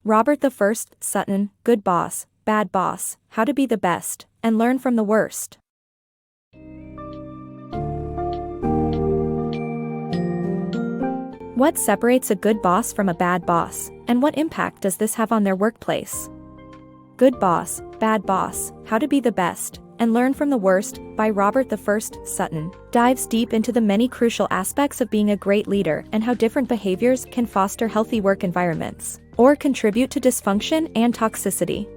Robert the First, Sutton, Good Boss, Bad Boss, How to Be the Best, and Learn from the Worst. What separates a good boss from a bad boss, and what impact does this have on their workplace? Good Boss, Bad Boss, How to Be the Best, and Learn from the Worst, by Robert the First, Sutton, dives deep into the many crucial aspects of being a great leader and how different behaviors can foster healthy work environments, or contribute to dysfunction and toxicity.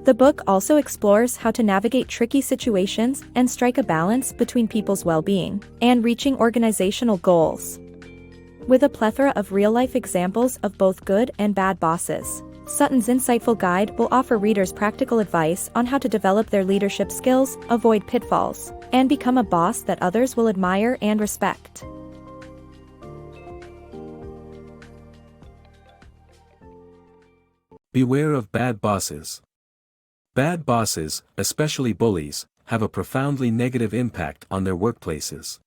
The book also explores how to navigate tricky situations and strike a balance between people's well-being and reaching organizational goals. With a plethora of real-life examples of both good and bad bosses, Sutton's insightful guide will offer readers practical advice on how to develop their leadership skills, avoid pitfalls, and become a boss that others will admire and respect. Beware of bad bosses. Bad bosses, especially bullies, have a profoundly negative impact on their workplaces.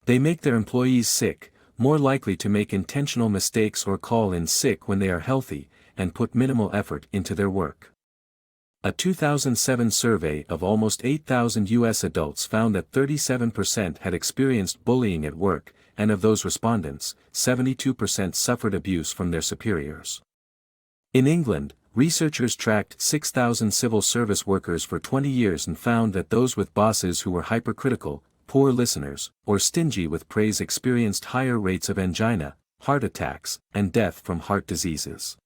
They make their employees sick, more likely to make intentional mistakes or call in sick when they are healthy, and put minimal effort into their work. A 2007 survey of almost 8,000 U.S. adults found that 37% had experienced bullying at work, and of those respondents, 72% suffered abuse from their superiors. In England, researchers tracked 6,000 civil service workers for 20 years and found that those with bosses who were hypercritical, poor listeners, or stingy with praise experienced higher rates of angina, heart attacks, and death from heart diseases.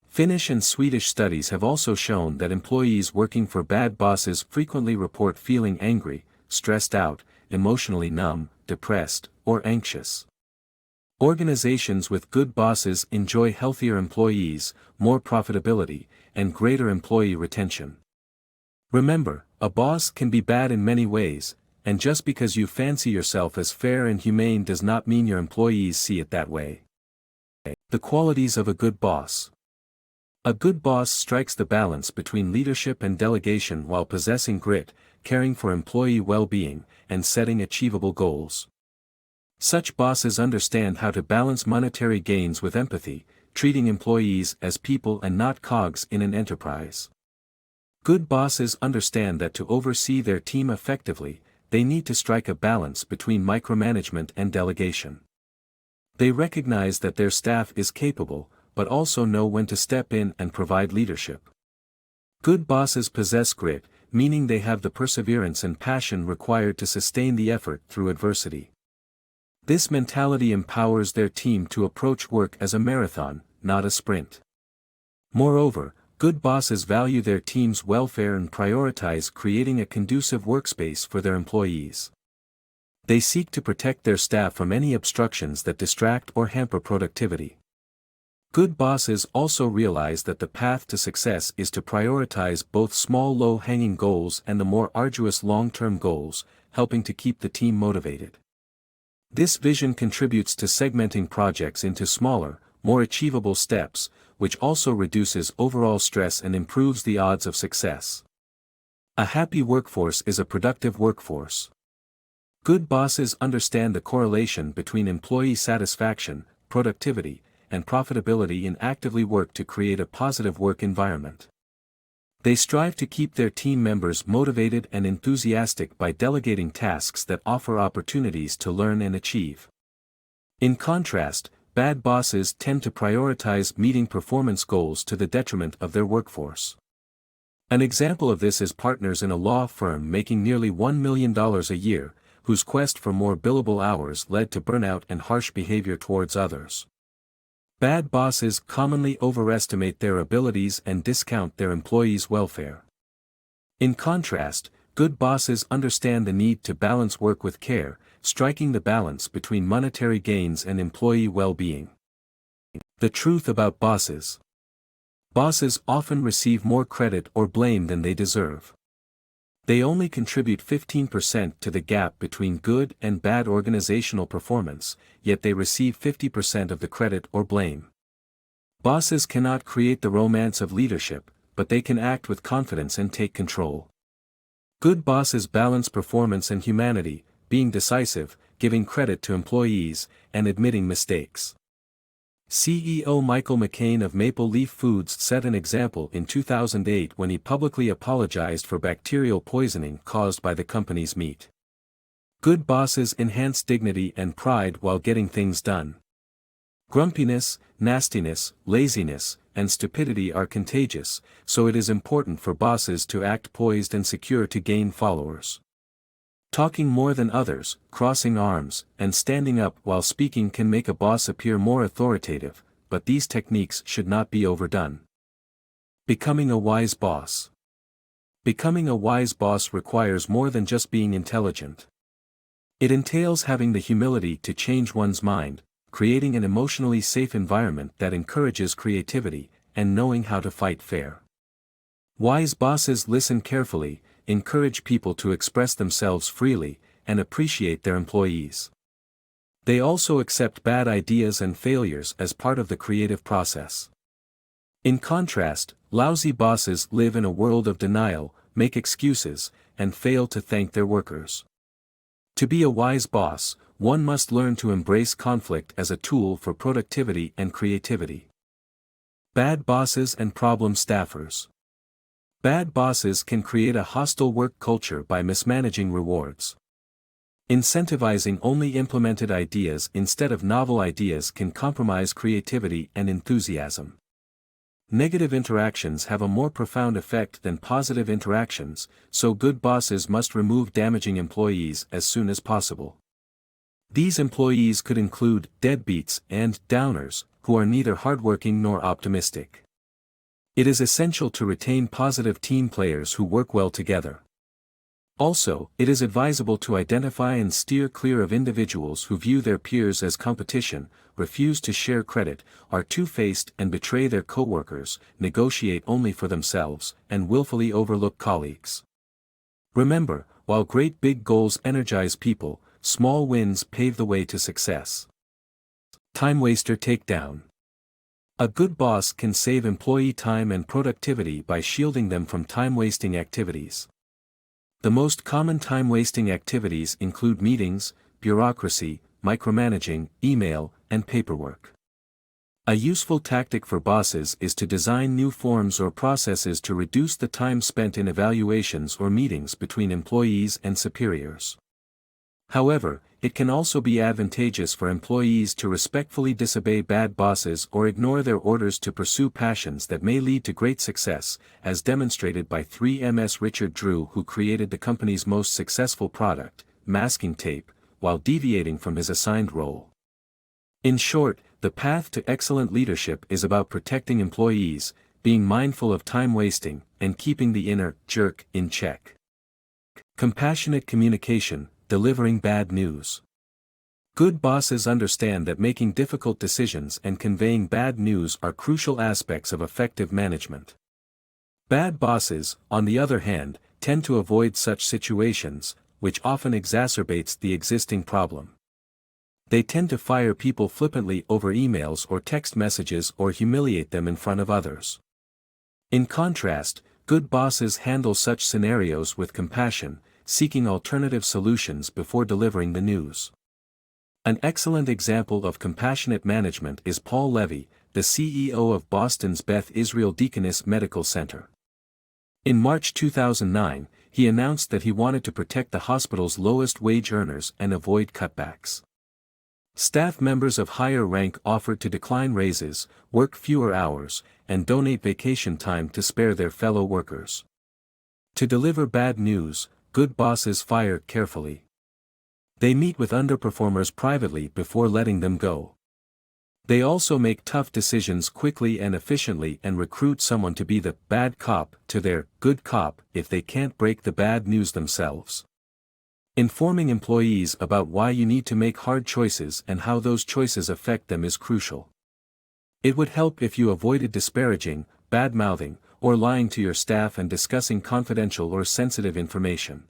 Finnish and Swedish studies have also shown that employees working for bad bosses frequently report feeling angry, stressed out, emotionally numb, depressed, or anxious. Organizations with good bosses enjoy healthier employees, more profitability, and greater employee retention. Remember, a boss can be bad in many ways, and just because you fancy yourself as fair and humane does not mean your employees see it that way. The qualities of a good boss. A good boss strikes the balance between leadership and delegation while possessing grit, caring for employee well-being, and setting achievable goals. Such bosses understand how to balance monetary gains with empathy, treating employees as people and not cogs in an enterprise. Good bosses understand that to oversee their team effectively, they need to strike a balance between micromanagement and delegation. They recognize that their staff is capable, but also know when to step in and provide leadership. Good bosses possess grit, meaning they have the perseverance and passion required to sustain the effort through adversity. This mentality empowers their team to approach work as a marathon, not a sprint. Moreover, good bosses value their team's welfare and prioritize creating a conducive workspace for their employees. They seek to protect their staff from any obstructions that distract or hamper productivity. Good bosses also realize that the path to success is to prioritize both small low-hanging goals and the more arduous long-term goals, helping to keep the team motivated. This vision contributes to segmenting projects into smaller, more achievable steps, which also reduces overall stress and improves the odds of success. A happy workforce is a productive workforce. Good bosses understand the correlation between employee satisfaction, productivity, and profitability and actively work to create a positive work environment. They strive to keep their team members motivated and enthusiastic by delegating tasks that offer opportunities to learn and achieve. In contrast, bad bosses tend to prioritize meeting performance goals to the detriment of their workforce. An example of this is partners in a law firm making nearly $1 million a year, whose quest for more billable hours led to burnout and harsh behavior towards others. Bad bosses commonly overestimate their abilities and discount their employees' welfare. In contrast, good bosses understand the need to balance work with care, striking the balance between monetary gains and employee well-being. The truth about bosses. Bosses often receive more credit or blame than they deserve. They only contribute 15% to the gap between good and bad organizational performance, yet they receive 50% of the credit or blame. Bosses cannot create the romance of leadership, but they can act with confidence and take control. Good bosses balance performance and humanity, being decisive, giving credit to employees, and admitting mistakes. CEO Michael McCain of Maple Leaf Foods set an example in 2008 when he publicly apologized for bacterial poisoning caused by the company's meat. Good bosses enhance dignity and pride while getting things done. Grumpiness, nastiness, laziness, and stupidity are contagious, so it is important for bosses to act poised and secure to gain followers. Talking more than others, crossing arms, and standing up while speaking can make a boss appear more authoritative, but these techniques should not be overdone. Becoming a wise boss. Becoming a wise boss requires more than just being intelligent. It entails having the humility to change one's mind, creating an emotionally safe environment that encourages creativity, and knowing how to fight fair. Wise bosses listen carefully, encourage people to express themselves freely, and appreciate their employees. They also accept bad ideas and failures as part of the creative process. In contrast, lousy bosses live in a world of denial, make excuses, and fail to thank their workers. To be a wise boss, one must learn to embrace conflict as a tool for productivity and creativity. Bad bosses and problem staffers. Bad bosses can create a hostile work culture by mismanaging rewards. Incentivizing only implemented ideas instead of novel ideas can compromise creativity and enthusiasm. Negative interactions have a more profound effect than positive interactions, so good bosses must remove damaging employees as soon as possible. These employees could include deadbeats and downers, who are neither hardworking nor optimistic. It is essential to retain positive team players who work well together. Also, it is advisable to identify and steer clear of individuals who view their peers as competition, refuse to share credit, are two-faced and betray their coworkers, negotiate only for themselves, and willfully overlook colleagues. Remember, while great big goals energize people, small wins pave the way to success. Time waster takedown. A good boss can save employee time and productivity by shielding them from time-wasting activities. The most common time-wasting activities include meetings, bureaucracy, micromanaging, email, and paperwork. A useful tactic for bosses is to design new forms or processes to reduce the time spent in evaluations or meetings between employees and superiors. However, it can also be advantageous for employees to respectfully disobey bad bosses or ignore their orders to pursue passions that may lead to great success, as demonstrated by 3M's Richard Drew, who created the company's most successful product, masking tape, while deviating from his assigned role. In short, the path to excellent leadership is about protecting employees, being mindful of time wasting, and keeping the inner jerk in check. Compassionate communication. Delivering bad news. Good bosses understand that making difficult decisions and conveying bad news are crucial aspects of effective management. Bad bosses, on the other hand, tend to avoid such situations, which often exacerbates the existing problem. They tend to fire people flippantly over emails or text messages or humiliate them in front of others. In contrast, good bosses handle such scenarios with compassion, seeking alternative solutions before delivering the news. An excellent example of compassionate management is Paul Levy, the CEO of Boston's Beth Israel Deaconess Medical Center. In March 2009, he announced that he wanted to protect the hospital's lowest wage earners and avoid cutbacks. Staff members of higher rank offered to decline raises, work fewer hours, and donate vacation time to spare their fellow workers. To deliver bad news, good bosses fire carefully. They meet with underperformers privately before letting them go. They also make tough decisions quickly and efficiently and recruit someone to be the bad cop to their good cop if they can't break the bad news themselves. Informing employees about why you need to make hard choices and how those choices affect them is crucial. It would help if you avoided disparaging, bad-mouthing, or lying to your staff and discussing confidential or sensitive information.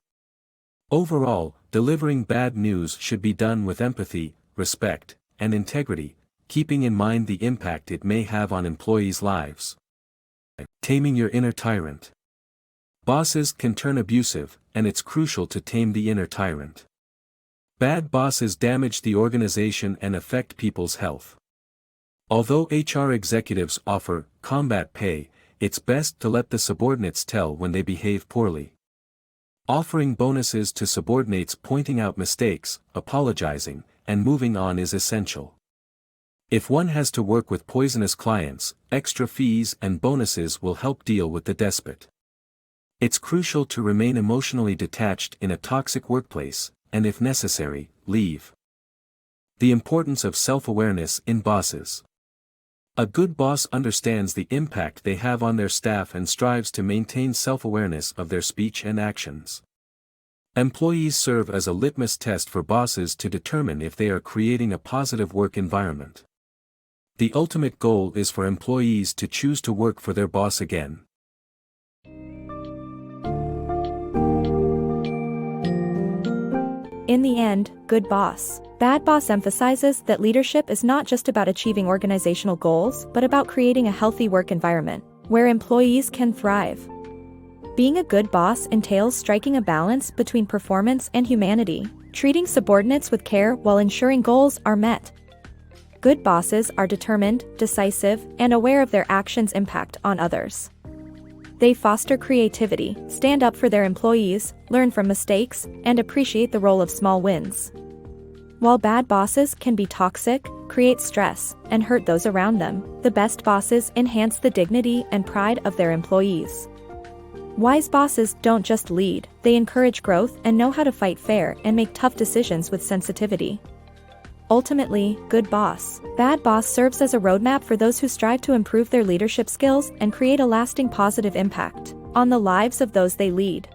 Overall, delivering bad news should be done with empathy, respect, and integrity, keeping in mind the impact it may have on employees' lives. Taming your inner tyrant. Bosses can turn abusive, and it's crucial to tame the inner tyrant. Bad bosses damage the organization and affect people's health. Although HR executives offer combat pay, it's best to let the subordinates tell when they behave poorly. Offering bonuses to subordinates, pointing out mistakes, apologizing, and moving on is essential. If one has to work with poisonous clients, extra fees and bonuses will help deal with the despot. It's crucial to remain emotionally detached in a toxic workplace, and if necessary, leave. The importance of self-awareness in bosses. A good boss understands the impact they have on their staff and strives to maintain self-awareness of their speech and actions. Employees serve as a litmus test for bosses to determine if they are creating a positive work environment. The ultimate goal is for employees to choose to work for their boss again. In the end, good boss, bad boss emphasizes that leadership is not just about achieving organizational goals, but about creating a healthy work environment where employees can thrive. Being a good boss entails striking a balance between performance and humanity, treating subordinates with care while ensuring goals are met. Good bosses are determined, decisive, and aware of their actions' impact on others. They foster creativity, stand up for their employees, learn from mistakes, and appreciate the role of small wins. While bad bosses can be toxic, create stress, and hurt those around them, the best bosses enhance the dignity and pride of their employees. Wise bosses don't just lead, they encourage growth and know how to fight fair and make tough decisions with sensitivity. Ultimately, good boss, bad boss serves as a roadmap for those who strive to improve their leadership skills and create a lasting positive impact on the lives of those they lead.